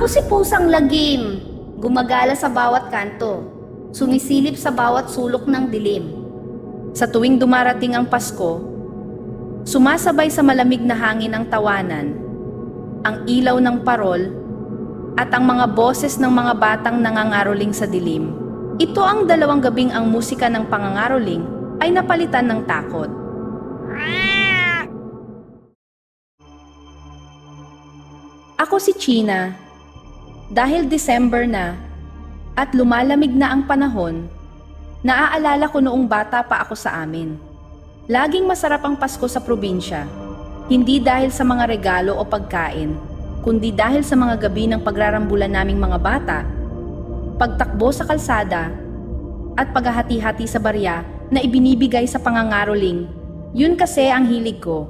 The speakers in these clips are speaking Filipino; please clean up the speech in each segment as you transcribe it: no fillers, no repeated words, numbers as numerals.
Ako si Pusang Lagim, gumagala sa bawat kanto, sumisilip sa bawat sulok ng dilim. Sa tuwing dumarating ang Pasko, sumasabay sa malamig na hangin ang tawanan, ang ilaw ng parol, at ang mga boses ng mga batang nangangaroling sa dilim. Ito ang 2 gabing ang musika ng pangangaroling ay napalitan ng takot. Ako si China. Dahil December na at lumalamig na ang panahon, naaalala ko noong bata pa ako sa amin. Laging masarap ang Pasko sa probinsya, hindi dahil sa mga regalo o pagkain, kundi dahil sa mga gabi ng pagrarambulan naming mga bata, pagtakbo sa kalsada, at paghahati-hati sa barya na ibinibigay sa pangangaroling. Yun kasi ang hilig ko.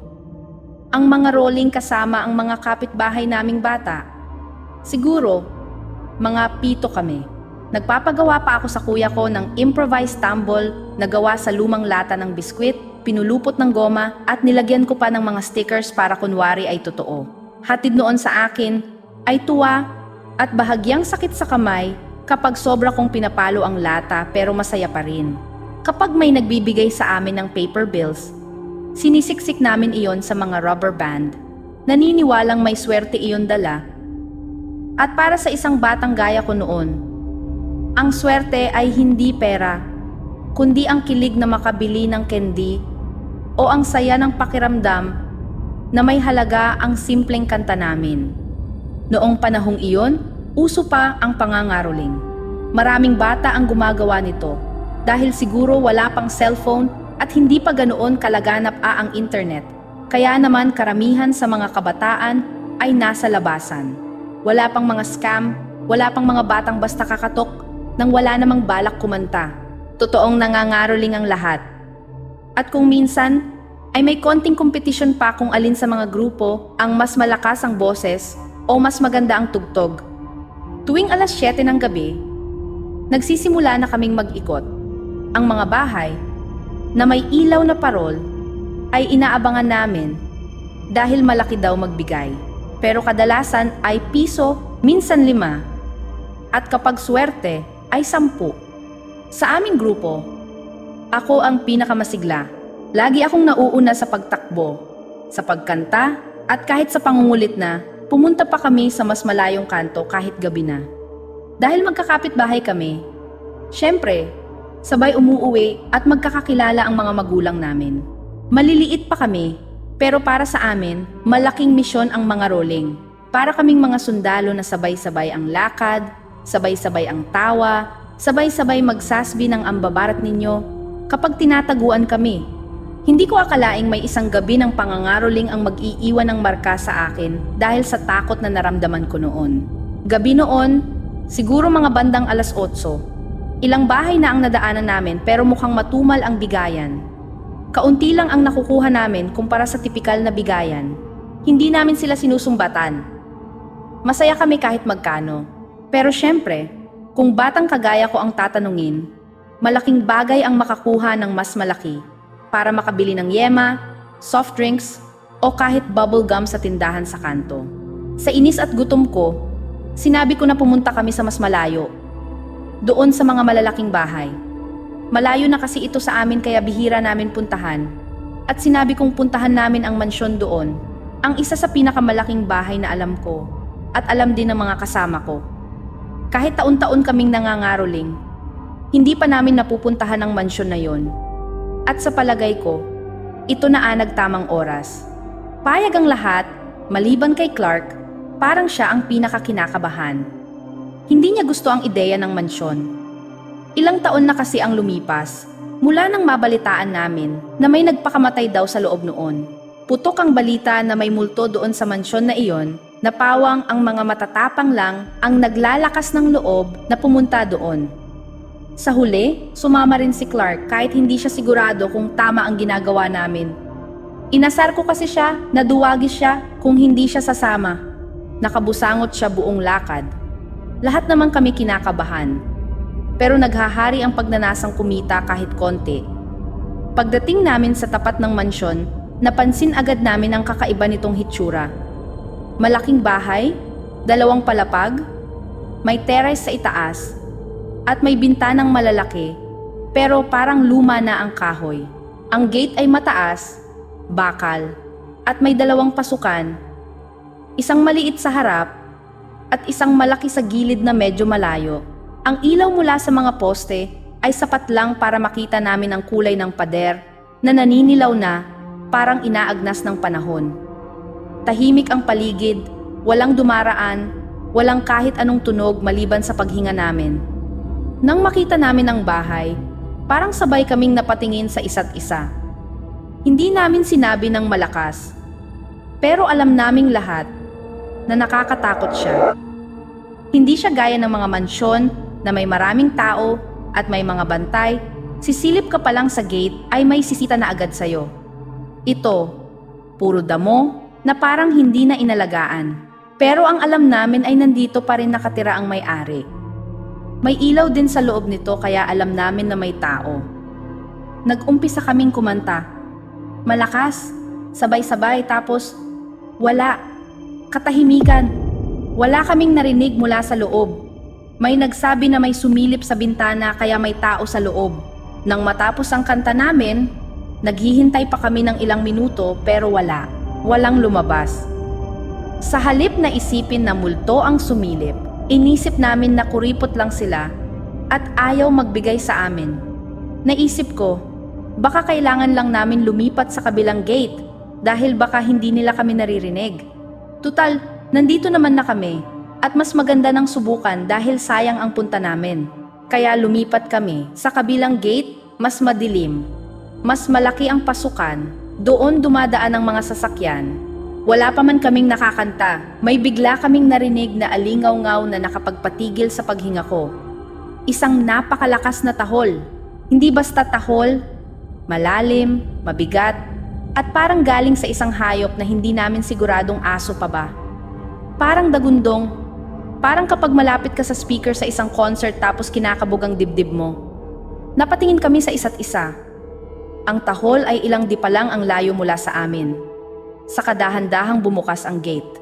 Ang mga rolling kasama ang mga kapitbahay naming bata. Siguro, mga 7 kami. Nagpapagawa pa ako sa kuya ko ng improvised tumble na gawa sa lumang lata ng biskwit, pinulupot ng goma at nilagyan ko pa ng mga stickers para kunwari ay totoo. Hatid noon sa akin ay tuwa at bahagyang sakit sa kamay kapag sobra kong pinapalo ang lata pero masaya pa rin. Kapag may nagbibigay sa amin ng paper bills, sinisiksik namin iyon sa mga rubber band. Naniniwalang may swerte iyon dala. At para sa isang batang gaya ko noon, ang swerte ay hindi pera, kundi ang kilig na makabili ng candy o ang saya ng pakiramdam na may halaga ang simpleng kanta namin. Noong panahong iyon, uso pa ang pangangaroling. Maraming bata ang gumagawa nito dahil siguro wala pang cellphone at hindi pa ganoon kalaganap ang internet. Kaya naman karamihan sa mga kabataan ay nasa labasan. Wala pang mga scam, wala pang mga batang basta kakatok nang wala namang balak kumanta. Totoong nangangaroling ang lahat. At kung minsan, ay may konting kompetisyon pa kung alin sa mga grupo ang mas malakas ang boses o mas maganda ang tugtog. Tuwing alas 7 ng gabi, nagsisimula na kaming mag-ikot. Ang mga bahay na may ilaw na parol ay inaabangan namin dahil malaki daw magbigay. Pero kadalasan ay piso, minsan 5. At kapag swerte ay 10. Sa aming grupo, ako ang pinakamasigla. Lagi akong nauuna sa pagtakbo, sa pagkanta, at kahit sa pangungulit na, pumunta pa kami sa mas malayong kanto kahit gabi na. Dahil magkakapit-bahay kami, syempre, sabay umuuwi at magkakakilala ang mga magulang namin. Maliliit pa kami, pero para sa amin, malaking misyon ang mga rolling. Para kaming mga sundalo na sabay-sabay ang lakad, sabay-sabay ang tawa, sabay-sabay magsasbi ng ambabarat ninyo kapag tinataguan kami. Hindi ko akalaing may isang gabi ng pangangaroling ang mag-iiwan ng marka sa akin dahil sa takot na naramdaman ko noon. Gabi noon, siguro mga bandang alas 8. Ilang bahay na ang nadaanan namin pero mukhang matumal ang bigayan. Kaunti lang ang nakukuha namin kumpara sa tipikal na bigayan. Hindi namin sila sinusumbatan. Masaya kami kahit magkano. Pero syempre, kung batang kagaya ko ang tatanungin, malaking bagay ang makakuha ng mas malaki para makabili ng yema, soft drinks, o kahit bubble gum sa tindahan sa kanto. Sa inis at gutom ko, sinabi ko na pumunta kami sa mas malayo. Doon sa mga malalaking bahay. Malayo na kasi ito sa amin kaya bihira namin puntahan. At sinabi kong puntahan namin ang mansyon doon, ang isa sa pinakamalaking bahay na alam ko at alam din ng mga kasama ko. Kahit taon-taon kaming nangangaroling, hindi pa namin napupuntahan ang mansyon na yon. At sa palagay ko, ito na ang nagtamang oras. Payag ang lahat, maliban kay Clark, parang siya ang pinakakinakabahan. Hindi niya gusto ang ideya ng mansyon. Ilang taon na kasi ang lumipas, mula nang mabalitaan namin na may nagpakamatay daw sa loob noon. Putok ang balita na may multo doon sa mansyon na iyon, na pawang ang mga matatapang lang ang naglalakas ng loob na pumunta doon. Sa huli, sumama rin si Clark kahit hindi siya sigurado kung tama ang ginagawa namin. Inasar ko kasi siya, naduwagis siya kung hindi siya sasama. Nakabusangot siya buong lakad. Lahat naman kami kinakabahan. Pero naghahari ang pagnanasang kumita kahit konti. Pagdating namin sa tapat ng mansyon, napansin agad namin ang kakaiba nitong hitsura. Malaking bahay, 2 palapag, may terrace sa itaas, at may bintanang malalaki, pero parang luma na ang kahoy. Ang gate ay mataas, bakal, at may 2 pasukan, isang maliit sa harap, at isang malaki sa gilid na medyo malayo. Ang ilaw mula sa mga poste ay sapat lang para makita namin ang kulay ng pader na naninilaw na parang inaagnas ng panahon. Tahimik ang paligid, walang dumaraan, walang kahit anong tunog maliban sa paghinga namin. Nang makita namin ang bahay, parang sabay kaming napatingin sa isa't isa. Hindi namin sinabi ng malakas, pero alam naming lahat na nakakatakot siya. Hindi siya gaya ng mga mansyon na may maraming tao at may mga bantay, sisilip ka pa lang sa gate ay may sisita na agad sa'yo. Ito, puro damo na parang hindi na inalagaan. Pero ang alam namin ay nandito pa rin nakatira ang may-ari. May ilaw din sa loob nito kaya alam namin na may tao. Nag-umpisa kaming kumanta. Malakas, sabay-sabay tapos wala. Katahimikan. Wala kaming narinig mula sa loob. May nagsabi na may sumilip sa bintana kaya may tao sa loob. Nang matapos ang kanta namin, naghihintay pa kami ng ilang minuto pero wala. Walang lumabas. Sa halip na isipin na multo ang sumilip, inisip namin na kuripot lang sila at ayaw magbigay sa amin. Naisip ko, baka kailangan lang namin lumipat sa kabilang gate dahil baka hindi nila kami naririnig. Tutal, nandito naman na kami at mas maganda ng subukan dahil sayang ang punta namin. Kaya lumipat kami sa kabilang gate, mas madilim, mas malaki ang pasukan. Doon dumadaan ang mga sasakyan. Wala pa man kaming nakakanta, may bigla kaming narinig na alingaw-ngaw na nakapagpatigil sa paghinga ko. Isang napakalakas na tahol. Hindi basta tahol, malalim, mabigat, at parang galing sa isang hayop na hindi namin siguradong aso pa ba. Parang dagundong, parang kapag malapit ka sa speaker sa isang concert tapos kinakabog ang dibdib mo. Napatingin kami sa isa't isa. Ang tahol ay ilang di pa lang ang layo mula sa amin. Sa kadahan-dahang bumukas ang gate.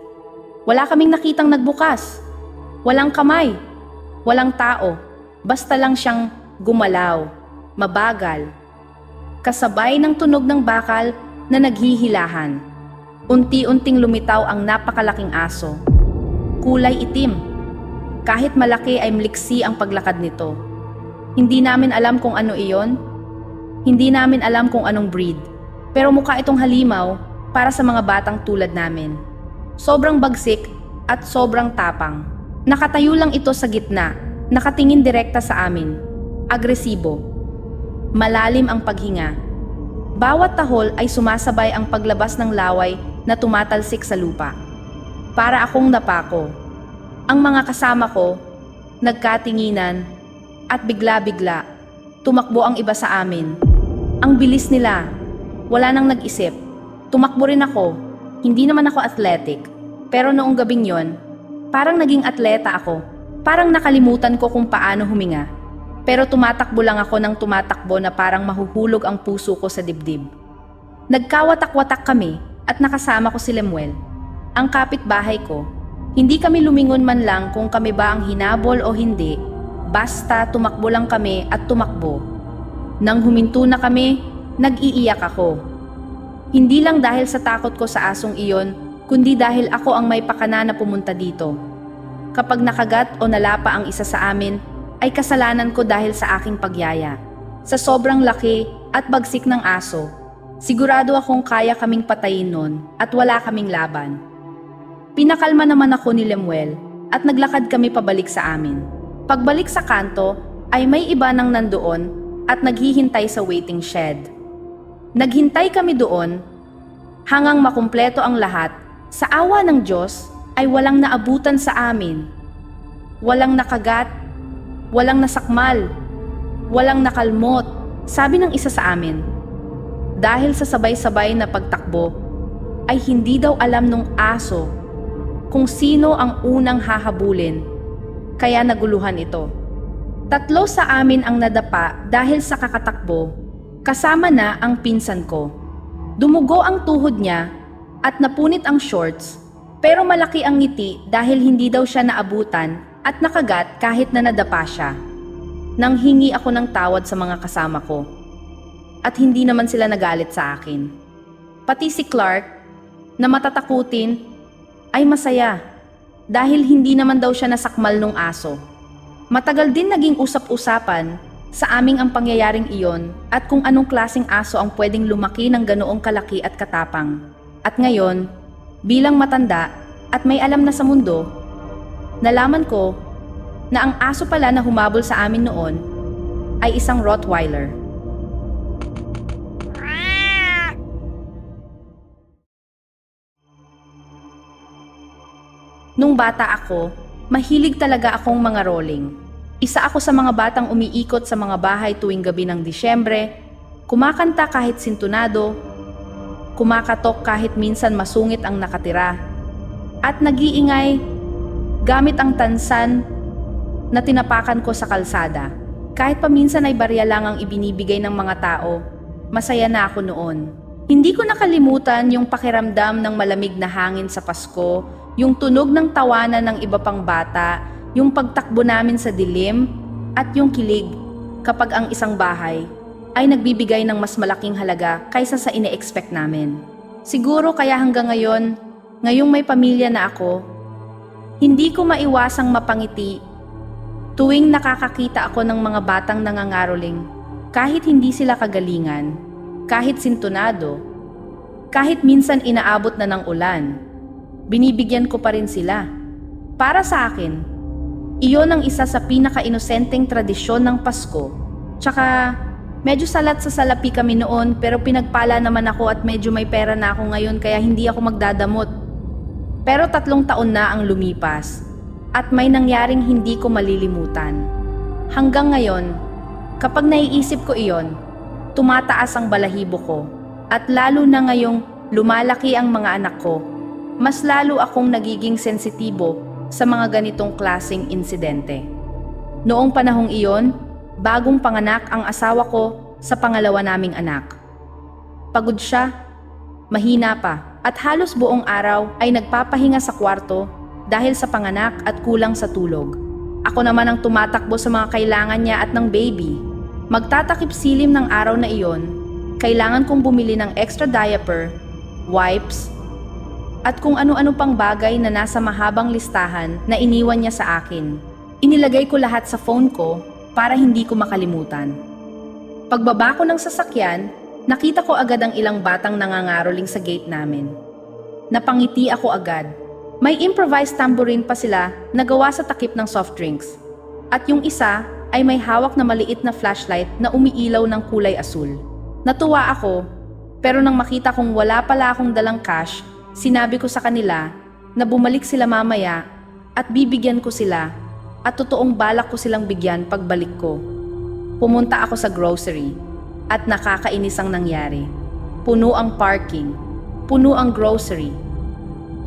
Wala kaming nakitang nagbukas. Walang kamay. Walang tao. Basta lang siyang gumalaw, mabagal. Kasabay ng tunog ng bakal na naghihilahan. Unti-unting lumitaw ang napakalaking aso. Kulay itim. Kahit malaki ay mliksi ang paglakad nito. Hindi namin alam kung ano iyon. Hindi namin alam kung anong breed, pero mukha itong halimaw para sa mga batang tulad namin. Sobrang bagsik at sobrang tapang. Nakatayo lang ito sa gitna, nakatingin direkta sa amin. Agresibo. Malalim ang paghinga. Bawat tahol ay sumasabay ang paglabas ng laway na tumatalsik sa lupa. Para akong napako. Ang mga kasama ko, nagkatinginan, at bigla-bigla, tumakbo ang iba sa amin. Ang bilis nila. Wala nang nag-isip. Tumakbo rin ako. Hindi naman ako athletic. Pero noong gabing yon, parang naging atleta ako. Parang nakalimutan ko kung paano huminga. Pero tumatakbo lang ako ng tumatakbo na parang mahuhulog ang puso ko sa dibdib. Nagkawatak-watak kami at nakasama ko si Lemuel, ang kapitbahay ko. Hindi kami lumingon man lang kung kami ba ang hinabol o hindi. Basta tumakbo lang kami at tumakbo. Nang huminto na kami, nag-iiyak ako. Hindi lang dahil sa takot ko sa asong iyon, kundi dahil ako ang may pakana na pumunta dito. Kapag nakagat o nalapa ang isa sa amin, ay kasalanan ko dahil sa aking pagyaya. Sa sobrang laki at bagsik ng aso, sigurado akong kaya kaming patayin nun at wala kaming laban. Pinakalma naman ako ni Lemuel at naglakad kami pabalik sa amin. Pagbalik sa kanto ay may iba nang nandoon at naghihintay sa waiting shed. Naghintay kami doon hanggang makumpleto ang lahat. Sa awa ng Diyos ay walang naabutan sa amin. Walang nakagat, walang nasakmal, walang nakalmot, sabi ng isa sa amin. Dahil sa sabay-sabay na pagtakbo, ay hindi daw alam nung aso kung sino ang unang hahabulin, kaya naguluhan ito. 3 sa amin ang nadapa dahil sa kakatakbo, kasama na ang pinsan ko. Dumugo ang tuhod niya at napunit ang shorts, Pero malaki ang ngiti dahil hindi daw siya naabutan at nakagat kahit na nadapa siya. Nang hingi ako ng tawad sa mga kasama ko. At hindi naman sila nagalit sa akin. Pati si Clark, na matatakutin, ay masaya dahil hindi naman daw siya nasakmal nung aso. Matagal din naging usap-usapan sa aming ang pangyayaring iyon at kung anong klaseng aso ang pwedeng lumaki ng ganoong kalaki at katapang. At ngayon, bilang matanda at may alam na sa mundo, nalaman ko na ang aso pala na humabol sa amin noon ay isang Rottweiler. Nung bata ako, mahilig talaga akong mga rolling. Isa ako sa mga batang umiikot sa mga bahay tuwing gabi ng Disyembre, kumakanta kahit sintunado, kumakatok kahit minsan masungit ang nakatira, at nag-iingay gamit ang tansan na tinapakan ko sa kalsada. Kahit paminsan ay barya lang ang ibinibigay ng mga tao, masaya na ako noon. Hindi ko nakalimutan yung pakiramdam ng malamig na hangin sa Pasko, yung tunog ng tawanan ng iba pang bata, yung pagtakbo namin sa dilim, at yung kilig kapag ang isang bahay ay nagbibigay ng mas malaking halaga kaysa sa ine-expect namin. Siguro kaya hanggang ngayon, ngayong may pamilya na ako, hindi ko maiwasang mapangiti tuwing nakakakita ako ng mga batang nangangaroling, kahit hindi sila kagalingan, kahit sintonado, kahit minsan inaabot na ng ulan, binibigyan ko pa rin sila. Para sa akin, iyon ang isa sa pinaka-inosenteng tradisyon ng Pasko. Tsaka, medyo salat sa salapi kami noon pero pinagpala naman ako at medyo may pera na ako ngayon kaya hindi ako magdadamot. Pero 3 taon na ang lumipas at may nangyaring hindi ko malilimutan. Hanggang ngayon, kapag naiisip ko iyon, tumataas ang balahibo ko at lalo na ngayong lumalaki ang mga anak ko, mas lalo akong nagiging sensitibo sa mga ganitong klaseng insidente. Noong panahong iyon, bagong panganak ang asawa ko sa pangalawa naming anak. Pagod siya, mahina pa, at halos buong araw ay nagpapahinga sa kwarto dahil sa panganak at kulang sa tulog. Ako naman ang tumatakbo sa mga kailangan niya at ng baby. Magtatakip silim ng araw na iyon, kailangan kong bumili ng extra diaper, wipes, at kung ano-ano pang bagay na nasa mahabang listahan na iniwan niya sa akin. Inilagay ko lahat sa phone ko para hindi ko makalimutan. Pagbaba ko ng sasakyan, nakita ko agad ang ilang batang nangangaroling sa gate namin. Napangiti ako agad. May improvised tambourine pa sila na gawa sa takip ng soft drinks. At yung isa ay may hawak na maliit na flashlight na umiilaw ng kulay asul. Natuwa ako, pero nang makita kong wala pala akong dalang cash, sinabi ko sa kanila na bumalik sila mamaya at bibigyan ko sila at totoong balak ko silang bigyan pagbalik ko. Pumunta ako sa grocery at nakakainis ang nangyari. Puno ang parking, puno ang grocery.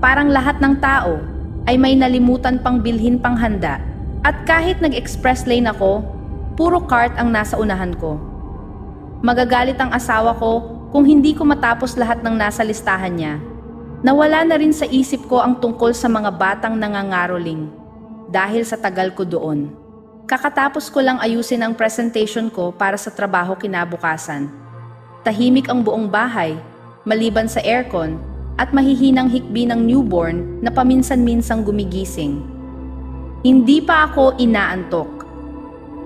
Parang lahat ng tao ay may nalimutan pang bilhin pang handa at kahit nag-express lane ako, puro cart ang nasa unahan ko. Magagalit ang asawa ko kung hindi ko matapos lahat ng nasa listahan niya. Nawala na rin sa isip ko ang tungkol sa mga batang nangangaroling dahil sa tagal ko doon. Kakatapos ko lang ayusin ang presentation ko para sa trabaho kinabukasan. Tahimik ang buong bahay, maliban sa aircon at mahihinang hikbi ng newborn na paminsan-minsang gumigising. Hindi pa ako inaantok.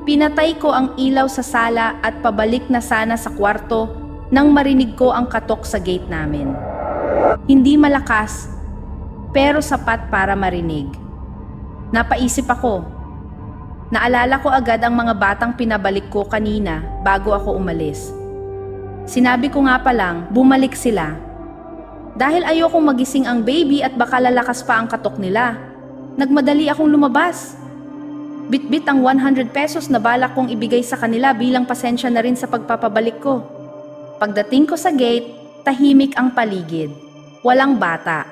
Pinatay ko ang ilaw sa sala at pabalik na sana sa kwarto nang marinig ko ang katok sa gate namin. Hindi malakas, pero sapat para marinig. Napaisip ako. Naalala ko agad ang mga batang pinabalik ko kanina bago ako umalis. Sinabi ko nga pa lang, bumalik sila. Dahil ayokong magising ang baby at baka lalakas pa ang katok nila, nagmadali akong lumabas. Bitbit ang 100 pesos na balak kong ibigay sa kanila bilang pasensya na rin sa pagpapabalik ko. Pagdating ko sa gate, tahimik ang paligid. Walang bata,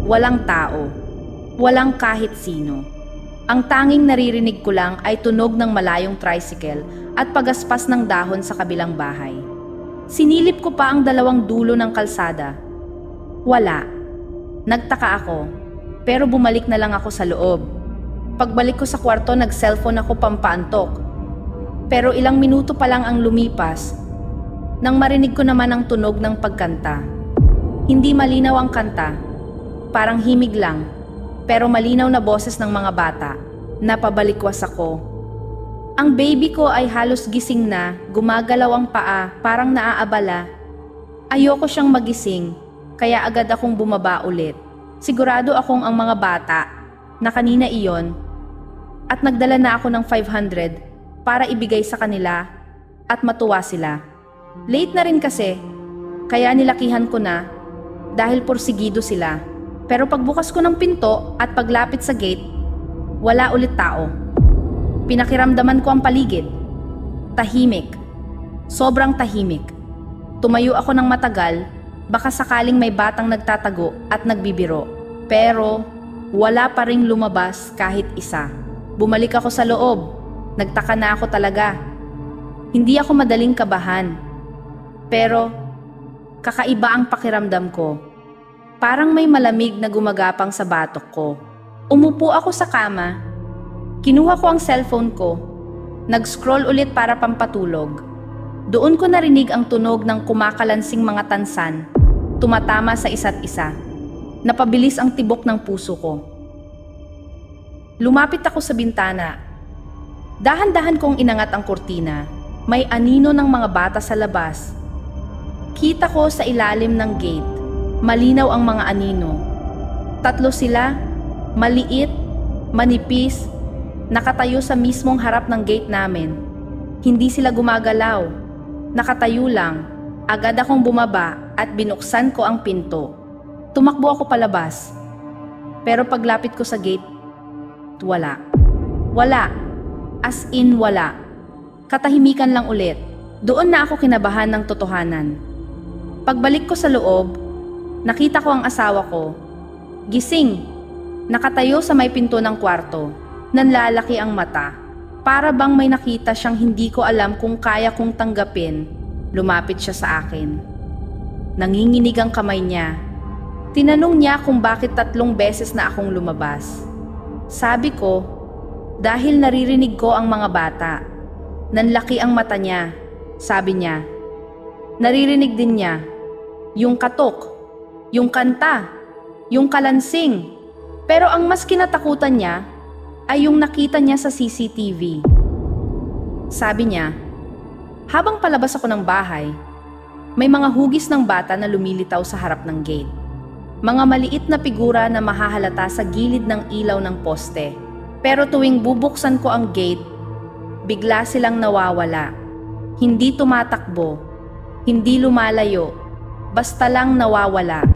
walang tao, walang kahit sino. Ang tanging naririnig ko lang ay tunog ng malayong tricycle at pagaspas ng dahon sa kabilang bahay. Sinilip ko pa ang dalawang dulo ng kalsada. Wala. Nagtaka ako, pero bumalik na lang ako sa loob. Pagbalik ko sa kwarto, nag-cellphone ako pampaantok. Pero ilang minuto pa lang ang lumipas, nang marinig ko naman ang tunog ng pagkanta. Hindi malinaw ang kanta, parang himig lang, pero malinaw na boses ng mga bata. Napabalikwas ako. Ang baby ko ay halos gising na, gumagalaw ang paa, parang naaabala. Ayoko siyang magising, kaya agad akong bumaba ulit. Sigurado akong ang mga bata, na kanina iyon, at nagdala na ako ng 500 para ibigay sa kanila at matuwa sila. Late na rin kasi, kaya nilakihan ko na dahil porsigido sila. Pero pagbukas ko ng pinto at paglapit sa gate, wala ulit tao. Pinakiramdaman ko ang paligid. Tahimik. Sobrang tahimik. Tumayo ako ng matagal, baka sakaling may batang nagtatago at nagbibiro. Pero wala pa ring lumabas kahit isa. Bumalik ako sa loob. Nagtaka na ako talaga. Hindi ako madaling kabahan. Pero kakaiba ang pakiramdam ko. Parang may malamig na gumagapang sa batok ko. Umupo ako sa kama. Kinuha ko ang cellphone ko. Nag-scroll ulit para pampatulog. Doon ko narinig ang tunog ng kumakalansing mga tansan, tumatama sa isa't isa. Napabilis ang tibok ng puso ko. Lumapit ako sa bintana. Dahan-dahan kong inangat ang kurtina. May anino ng mga bata sa labas. Kita ko sa ilalim ng gate. Malinaw ang mga anino. 3 sila, maliit, manipis, nakatayo sa mismong harap ng gate namin. Hindi sila gumagalaw. Nakatayo lang. Agad akong bumaba at binuksan ko ang pinto. Tumakbo ako palabas. Pero paglapit ko sa gate, wala. Wala. As in wala. Katahimikan lang ulit. Doon na ako kinabahan ng totohanan. Pagbalik ko sa loob, nakita ko ang asawa ko. Gising. Nakatayo sa may pinto ng kwarto. Nanlalaki ang mata. Para bang may nakita siyang hindi ko alam kung kaya kong tanggapin. Lumapit siya sa akin. Nanginginig ang kamay niya. Tinanong niya kung bakit 3 beses na akong lumabas. Sabi ko, dahil naririnig ko ang mga bata. Nanlaki ang mata niya. Sabi niya, naririnig din niya. Yung katok, yung kanta, yung kalansing. Pero ang mas kinatakutan niya ay yung nakita niya sa CCTV. Sabi niya, habang palabas ako ng bahay, may mga hugis ng bata na lumilitaw sa harap ng gate. Mga maliit na figura na mahahalata sa gilid ng ilaw ng poste. Pero tuwing bubuksan ko ang gate, bigla silang nawawala. Hindi tumatakbo, hindi lumalayo, basta lang nawawala.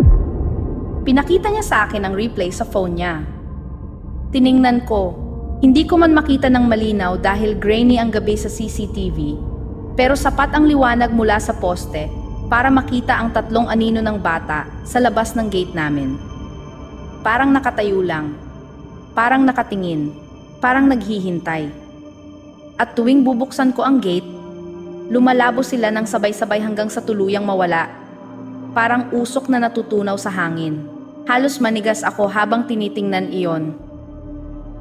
Pinakita niya sa akin ang replay sa phone niya. Tiningnan ko, hindi ko man makita ng malinaw dahil grainy ang gabi sa CCTV, pero sapat ang liwanag mula sa poste para makita ang 3 anino ng bata sa labas ng gate namin. Parang nakatayo lang, parang nakatingin, parang naghihintay. At tuwing bubuksan ko ang gate, lumalabo sila ng sabay-sabay hanggang sa tuluyang mawala. Parang usok na natutunaw sa hangin. Halos manigas ako habang tinitingnan iyon.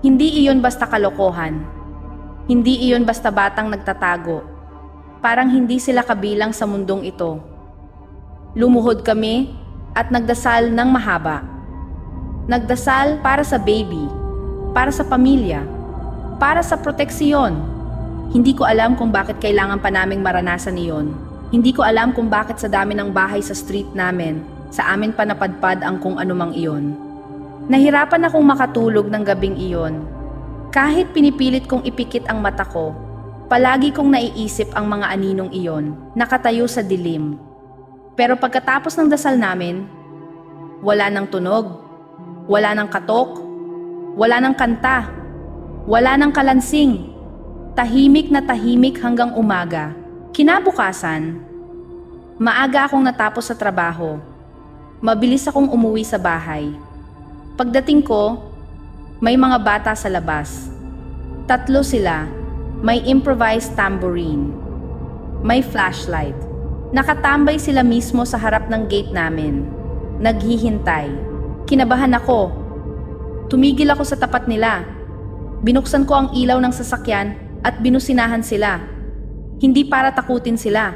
Hindi iyon basta kalokohan. Hindi iyon basta batang nagtatago. Parang hindi sila kabilang sa mundong ito. Lumuhod kami at nagdasal ng mahaba. Nagdasal para sa baby, para sa pamilya, para sa proteksiyon. Hindi ko alam kung bakit kailangan pa naming maranasan iyon. Hindi ko alam kung bakit sa dami ng bahay sa street namin, sa amin pa napadpad ang kung anumang iyon. Nahirapan akong makatulog ng gabing iyon. Kahit pinipilit kong ipikit ang mata ko, palagi kong naiisip ang mga aninong iyon, nakatayo sa dilim. Pero pagkatapos ng dasal namin, wala nang tunog, wala nang katok, wala nang kanta, wala nang kalansing. Tahimik na tahimik hanggang umaga. Kinabukasan, maaga akong natapos sa trabaho. Mabilis akong umuwi sa bahay. Pagdating ko, may mga bata sa labas. 3 sila, may improvised tambourine. May flashlight. Nakatambay sila mismo sa harap ng gate namin. Naghihintay. Kinabahan ako. Tumigil ako sa tapat nila. Binuksan ko ang ilaw ng sasakyan at binusinahan sila. Hindi para takutin sila,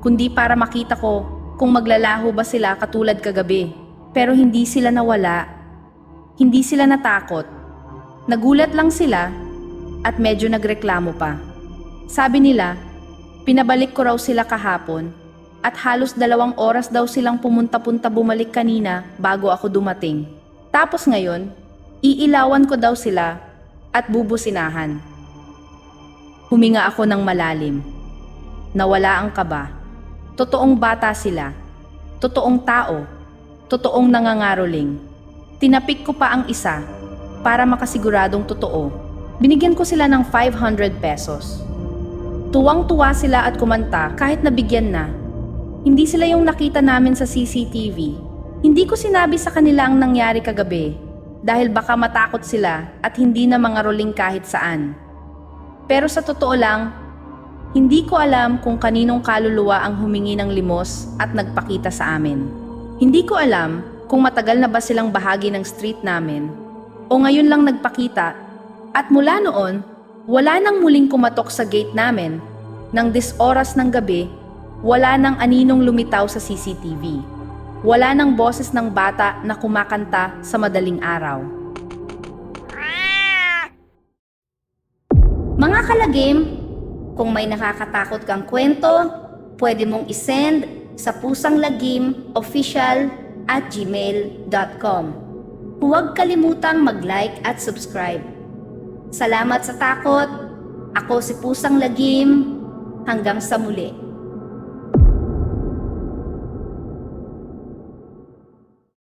kundi para makita ko kung maglalaho ba sila katulad kagabi. Pero hindi sila nawala. Hindi sila natakot. Nagulat lang sila at medyo nagreklamo pa. Sabi nila, pinabalik ko raw sila kahapon at halos 2 oras daw silang pumunta-punta bumalik kanina bago ako dumating. Tapos ngayon, iilawan ko daw sila at bubusinahan. Huminga ako ng malalim. Nawala ang kaba. Totoong bata sila. Totoong tao. Totoong nangangaroling. Tinapik ko pa ang isa para makasiguradong totoo. Binigyan ko sila ng 500 pesos. Tuwang-tuwa sila at kumanta kahit nabigyan na. Hindi sila yung nakita namin sa CCTV. Hindi ko sinabi sa kanila ang nangyari kagabi dahil baka matakot sila at hindi na mangaroling kahit saan. Pero sa totoo lang, hindi ko alam kung kaninong kaluluwa ang humingi ng limos at nagpakita sa amin. Hindi ko alam kung matagal na ba silang bahagi ng street namin o ngayon lang nagpakita at mula noon, wala nang muling kumatok sa gate namin. Nang 10 oras ng gabi, wala nang aninong lumitaw sa CCTV. Wala nang boses ng bata na kumakanta sa madaling araw. Mga kalagim, kung may nakakatakot kang kwento, pwede mong isend sa pusanglagimofficial@gmail.com. Huwag kalimutang mag-like at subscribe. Salamat sa takot. Ako si Pusang Lagim. Hanggang sa muli.